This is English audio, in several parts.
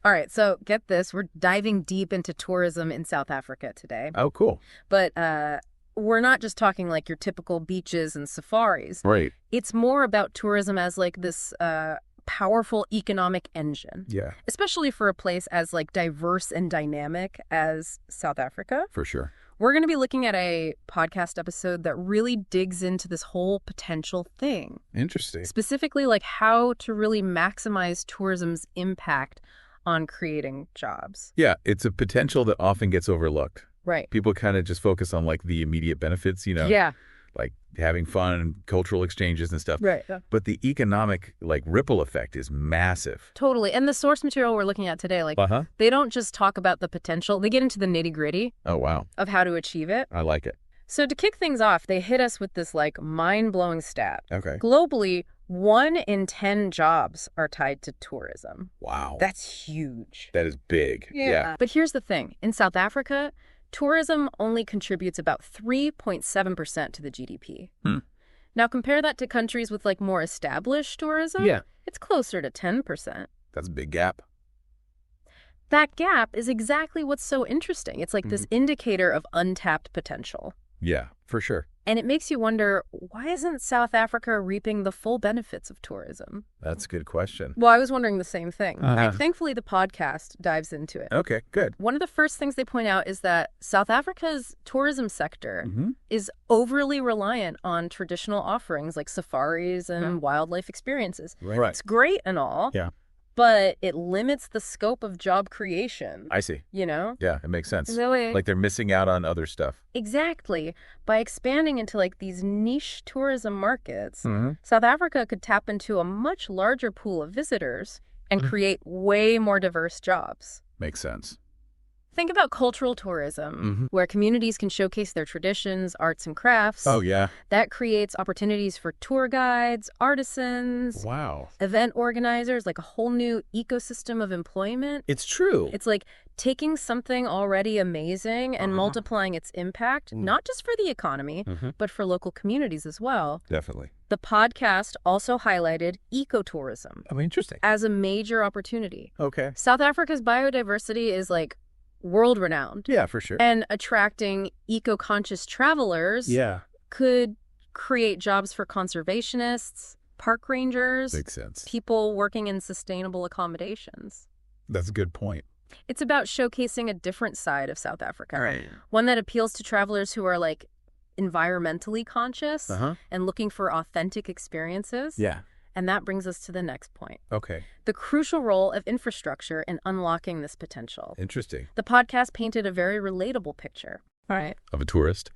All right, so get this. We're diving deep into tourism in South Africa today. Oh, cool. But we're not just talking like your typical beaches and safaris. Right. It's more about tourism as like this powerful economic engine. Yeah, Especially for a place as like diverse and dynamic as South Africa. for sure. We're going to be looking at a podcast episode that really digs into this whole potential thing. Interesting. Specifically, like how to really maximize tourism's impact on creating jobs. Yeah, it's a potential that often gets overlooked. Right. People kind of just focus on like the immediate benefits, Yeah. like having fun and cultural exchanges and stuff. Right. But the economic like ripple effect is massive. Totally. And the source material we're looking at today, like Uh-huh. they don't just talk about the potential. They get into the nitty-gritty Oh, wow. of how to achieve it. I like it. So to kick things off, they hit us with this like mind-blowing stat. Okay. Globally, 1 in 10 jobs are tied to tourism. Wow. That's huge. That is big. Yeah. But here's the thing. In South Africa, tourism only contributes about 3.7% to the GDP. Now compare that to countries with like more established tourism. Yeah. It's closer to 10%. That's a big gap. That gap is exactly what's so interesting. It's like this indicator of untapped potential. Yeah, for sure. And it makes you wonder, why isn't South Africa reaping the full benefits of tourism? That's a good question. Well, I was wondering the same thing. Uh-huh. Thankfully, the podcast dives into it. Okay, good. One of the first things they point out is that South Africa's tourism sector Mm-hmm. is overly reliant on traditional offerings like safaris and wildlife experiences. Right. It's great and all, Yeah. but it limits the scope of job creation, I see. you know? Yeah, it makes sense. Really? Like they're missing out on other stuff. Exactly. By expanding into like these niche tourism markets, Mm-hmm. South Africa could tap into a much larger pool of visitors and create way more diverse jobs. Makes sense. Think about cultural tourism, where communities can showcase their traditions, arts, and crafts. Oh, yeah. That creates opportunities for tour guides, artisans, Wow. event organizers, like a whole new ecosystem of employment. It's true. It's like taking something already amazing and multiplying its impact, not just for the economy, but for local communities as well. Definitely. The podcast also highlighted ecotourism Oh, interesting. as a major opportunity. Okay. South Africa's biodiversity is like world-renowned. Yeah, for sure. And attracting eco-conscious travelers Yeah. could create jobs for conservationists, park rangers, Makes sense. people working in sustainable accommodations. That's a good point. It's about showcasing a different side of South Africa. Right. One that appeals to travelers who are like environmentally conscious Uh-huh. and looking for authentic experiences. Yeah. And that brings us to the next point. Okay. The crucial role of infrastructure in unlocking this potential. Interesting. The podcast painted a very relatable picture. All right. Of a tourist.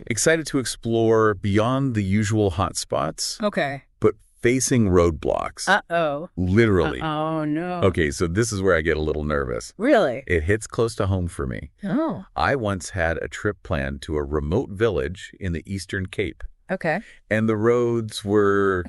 Excited to explore beyond the usual hotspots, Okay. but facing roadblocks. Uh-oh. Literally. Oh, no. Okay, so this is where I get a little nervous. Really? It hits close to home for me. Oh. I once had a trip planned to a remote village in the Eastern Cape, Okay. and the roads were,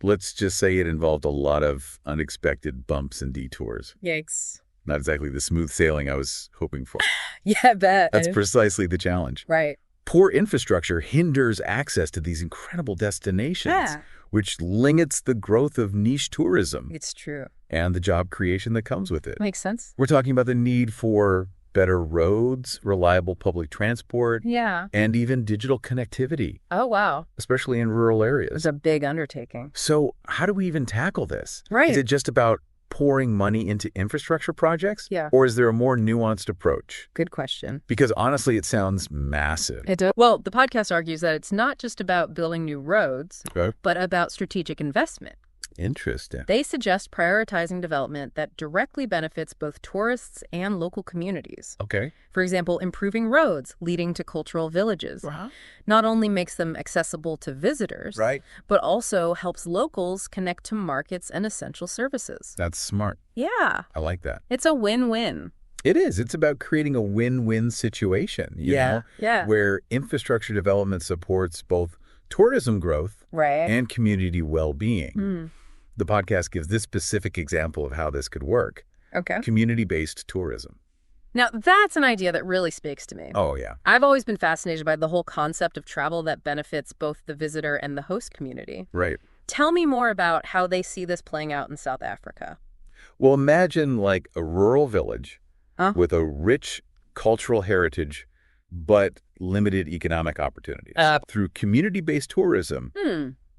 let's just say it involved a lot of unexpected bumps and detours. Yikes. Not exactly the smooth sailing I was hoping for. Yeah, I bet. That's precisely the challenge. Right. Poor infrastructure hinders access to these incredible destinations, Yeah. which limits the growth of niche tourism It's true. and the job creation that comes with it. Makes sense. We're talking about the need for better roads, reliable public transport, Yeah. and even digital connectivity, Oh, wow. especially in rural It areas. was a big undertaking. So how do we even tackle this? Right. Is it just about pouring money into infrastructure projects? Yeah. Or is there a more nuanced approach? Good question. Because honestly, it sounds massive. It does. Well, the podcast argues that it's not just about building new roads, Okay. but about strategic investment. Interesting. They suggest prioritizing development that directly benefits both tourists and local communities. Okay. For example, improving roads leading to cultural villages not only makes them accessible to visitors, Right. but also helps locals connect to markets and essential services. That's smart. Yeah, I like that. it's a win-win. It is. It's about creating a win-win situation, you know, Yeah. where infrastructure development supports both tourism growth Right. and community well-being. The podcast gives this specific example of how this could work. Okay. Community-based tourism. Now, that's an idea that really speaks to me. Oh, yeah. I've always been fascinated by the whole concept of travel that benefits both the visitor and the host community. Right. Tell me more about how they see this playing out in South Africa. Well, imagine like a rural village Huh? with a rich cultural heritage, but limited economic opportunities. Through community-based tourism,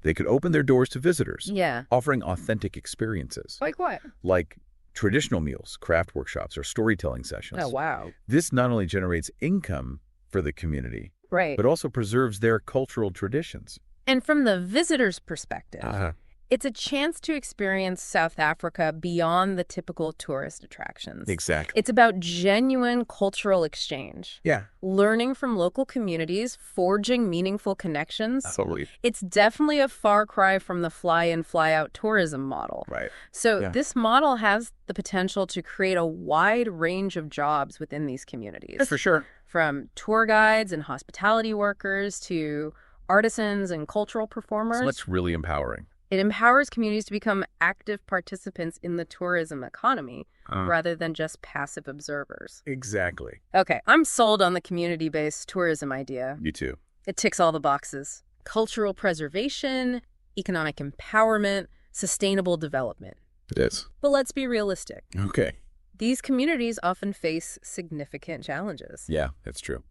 they could open their doors to visitors, Yeah. offering authentic experiences, Like what? like traditional meals, craft workshops, or storytelling sessions. Oh, wow. This not only generates income for the community, Right. but also preserves their cultural traditions. And from the visitor's perspective, it's a chance to experience South Africa beyond the typical tourist attractions. Exactly. It's about genuine cultural exchange. Yeah. Learning from local communities, forging meaningful connections. Totally. It's definitely a far cry from the fly-in, fly-out tourism model. Right. So this model has the potential to create a wide range of jobs within these communities. Yeah, for sure. From tour guides and hospitality workers to artisans and cultural performers. So that's really empowering. It empowers communities to become active participants in the tourism economy rather than just passive observers. Exactly. Okay, I'm sold on the community-based tourism idea. You too. It ticks all the boxes. Cultural preservation, economic empowerment, sustainable development. It is. But let's be realistic. Okay. These communities often face significant challenges. Yeah, that's true.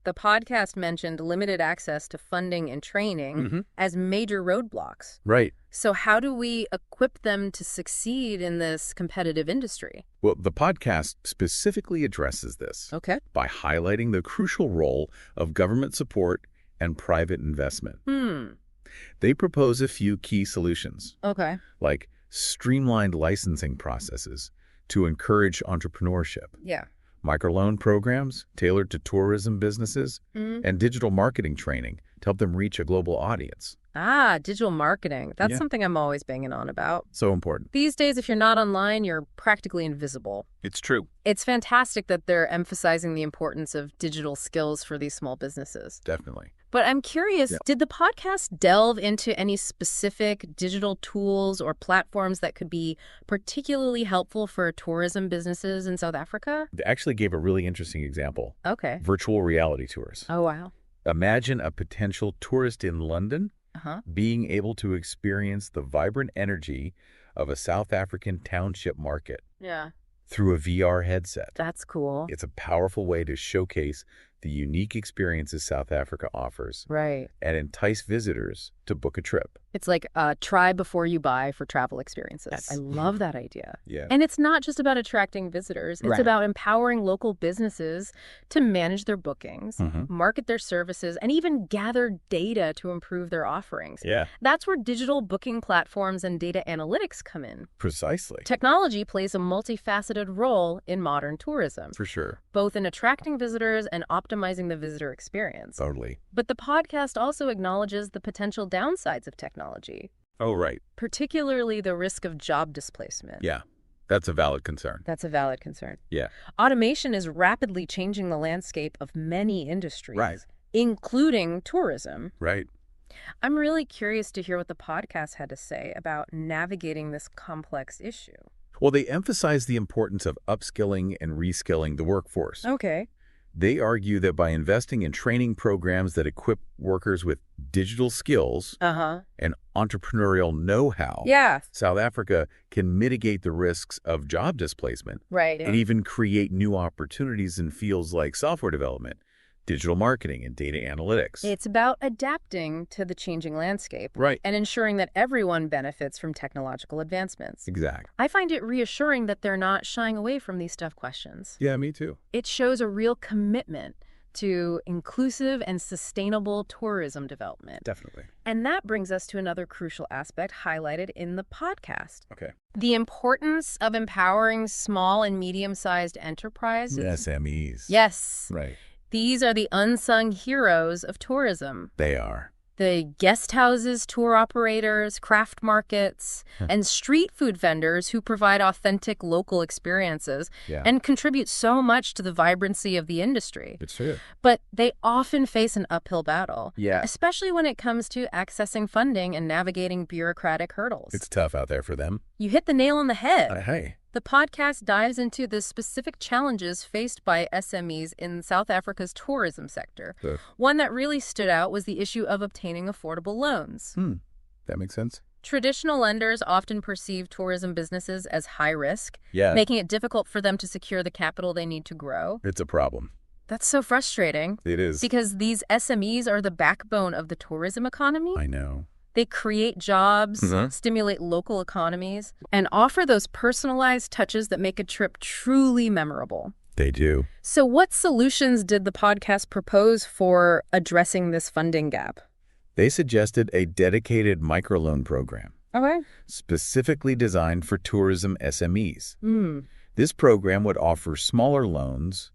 The podcast mentioned limited access to funding and training as major roadblocks. Right. So how do we equip them to succeed in this competitive industry? Well, the podcast specifically addresses this Okay. by highlighting the crucial role of government support and private investment. They propose a few key solutions, Okay. like streamlined licensing processes to encourage entrepreneurship, Yeah. microloan programs tailored to tourism businesses, and digital marketing training to help them reach a global audience. Ah, digital marketing. That's Yeah. something I'm always banging on about. So important. These days, if you're not online, you're practically invisible. It's true. It's fantastic that they're emphasizing the importance of digital skills for these small businesses. Definitely. But I'm curious, Yeah. did the podcast delve into any specific digital tools or platforms that could be particularly helpful for tourism businesses in South Africa? They actually gave a really interesting example. Okay. Virtual reality tours. Oh, wow. Imagine a potential tourist in London being able to experience the vibrant energy of a South African township market Yeah. through a VR headset. That's cool. It's a powerful way to showcase the unique experiences South Africa offers Right. and entice visitors to book a trip. It's like try before you buy for travel experiences. Yes. I love that idea. Yeah. And it's not just about attracting visitors. It's Right. about empowering local businesses to manage their bookings, market their services, and even gather data to improve their offerings. Yeah. That's where digital booking platforms and data analytics come in. Precisely. Technology plays a multifaceted role in modern tourism, For sure. both in attracting visitors and optimizing the visitor experience. Totally. But the podcast also acknowledges the potential downsides of technology, Oh, right. particularly the risk of job displacement. Yeah. That's a valid concern. That's a valid concern. Yeah. Automation is rapidly changing the landscape of many industries, Right. including tourism. Right. I'm really curious to hear what the podcast had to say about navigating this complex issue. Well, they emphasize the importance of upskilling and reskilling the workforce. Okay. They argue that by investing in training programs that equip workers with digital skills and entrepreneurial know-how, Yeah. South Africa can mitigate the risks of job displacement Right. and even create new opportunities in fields like software development, digital marketing, and data analytics. It's about adapting to the changing landscape. Right. And ensuring that everyone benefits from technological advancements. Exactly. I find it reassuring that they're not shying away from these tough questions. Yeah, me too. It shows a real commitment to inclusive and sustainable tourism development. Definitely. And that brings us to another crucial aspect highlighted in the podcast. Okay. The importance of empowering small and medium-sized enterprises. SMEs. Yes. Right. These are the unsung heroes of tourism. They are. The guest houses, tour operators, craft markets, and street food vendors who provide authentic local experiences and contribute so much to the vibrancy of the industry. It's true. But they often face an uphill battle, Yeah. especially when it comes to accessing funding and navigating bureaucratic hurdles. It's tough out there for them. You hit the nail on the head. Hey. The podcast dives into the specific challenges faced by SMEs in South Africa's tourism sector. One that really stood out was the issue of obtaining affordable loans. That makes sense. Traditional lenders often perceive tourism businesses as high risk, Yeah. making it difficult for them to secure the capital they need to grow. It's a problem. That's so frustrating. It is. Because these SMEs are the backbone of the tourism economy. I know. They create jobs, stimulate local economies, and offer those personalized touches that make a trip truly memorable. They do. So what solutions did the podcast propose for addressing this funding gap? They suggested a dedicated microloan program, Okay. specifically designed for tourism SMEs. This program would offer smaller loans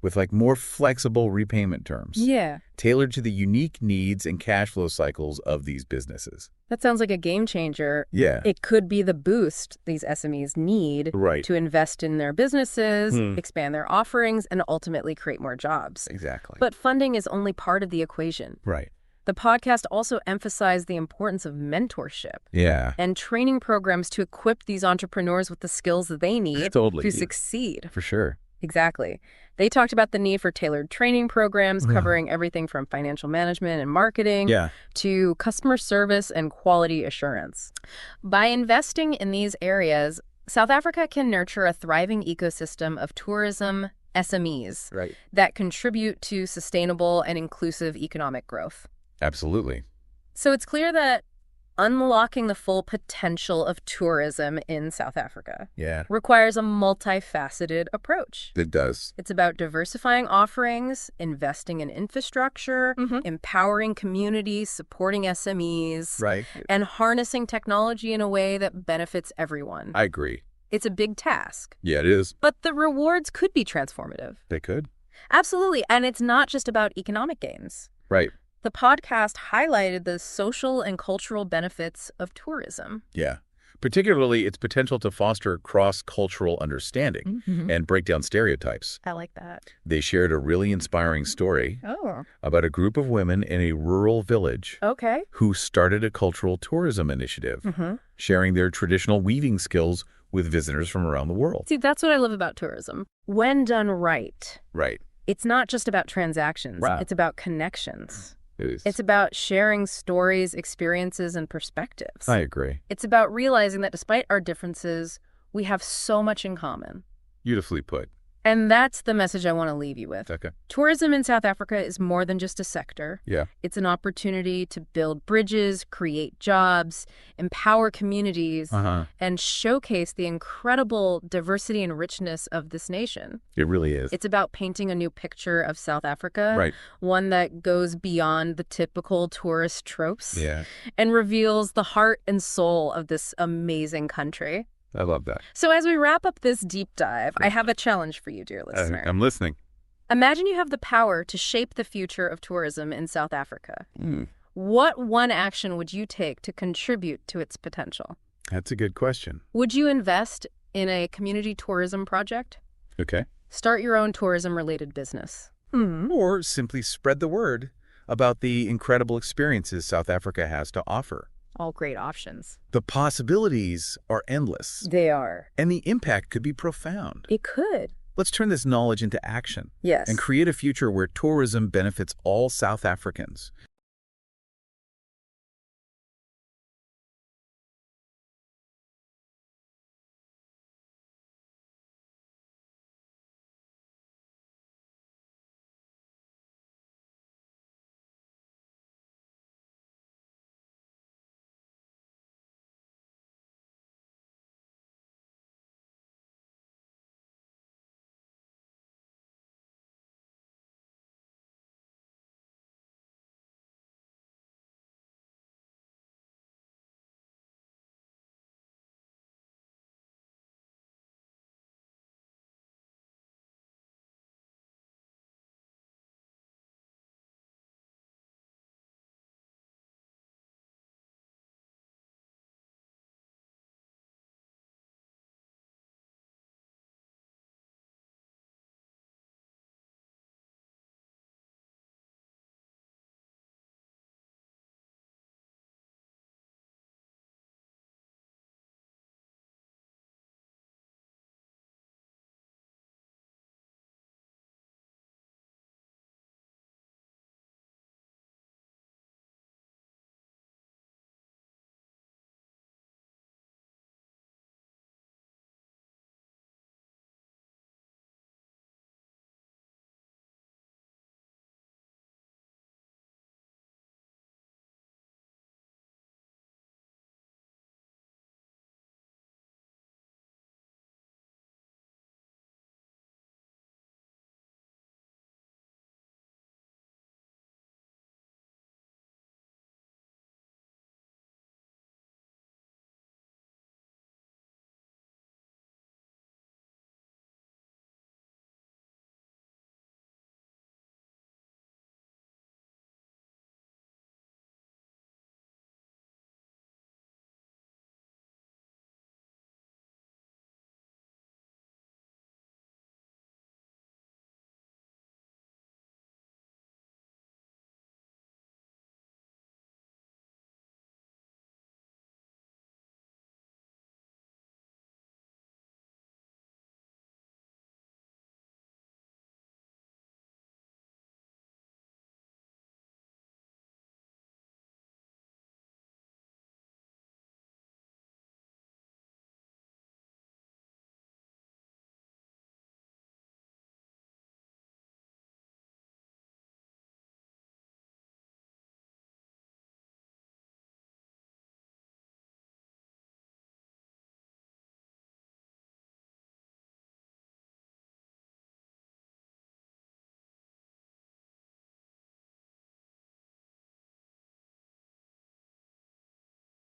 with more flexible repayment terms. Yeah. Tailored to the unique needs and cash flow cycles of these businesses. That sounds like a game changer. Yeah. It could be the boost these SMEs need to invest in their businesses, expand their offerings, and ultimately create more jobs. Exactly. But funding is only part of the equation. Right. The podcast also emphasized the importance of mentorship and training programs to equip these entrepreneurs with the skills that they need to succeed. For sure. Exactly. They talked about the need for tailored training programs covering everything from financial management and marketing to customer service and quality assurance. By investing in these areas, South Africa can nurture a thriving ecosystem of tourism SMEs that contribute to sustainable and inclusive economic growth. Absolutely. So it's clear that unlocking the full potential of tourism in South Africa requires a multifaceted approach. It does. It's about diversifying offerings, investing in infrastructure, empowering communities, supporting SMEs, and harnessing technology in a way that benefits everyone. I agree. It's a big task. Yeah, it is. But the rewards could be transformative. They could. Absolutely. And it's not just about economic gains. Right. The podcast highlighted the social and cultural benefits of tourism. Yeah. Particularly its potential to foster cross-cultural understanding and break down stereotypes. I like that. They shared a really inspiring story about a group of women in a rural village who started a cultural tourism initiative, sharing their traditional weaving skills with visitors from around the world. See, that's what I love about tourism. When done right, Right. it's not just about transactions. Right. It's about connections. It is. It's about sharing stories, experiences, and perspectives. I agree. It's about realizing that despite our differences, we have so much in common. Beautifully put. And that's the message I want to leave you with. Okay. Tourism in South Africa is more than just a sector. Yeah. It's an opportunity to build bridges, create jobs, empower communities, and showcase the incredible diversity and richness of this nation. It really is. It's about painting a new picture of South Africa, one that goes beyond the typical tourist tropes and reveals the heart and soul of this amazing country. I love that. So as we wrap up this deep dive, I have a challenge for you, dear listener. I'm listening. Imagine you have the power to shape the future of tourism in South Africa. What one action would you take to contribute to its potential? That's a good question. Would you invest in a community tourism project? Okay. Start your own tourism-related business. Or simply spread the word about the incredible experiences South Africa has to offer. All great options. The possibilities are endless. They are. And the impact could be profound. It could. Let's turn this knowledge into action. Yes. And create a future where tourism benefits all South Africans,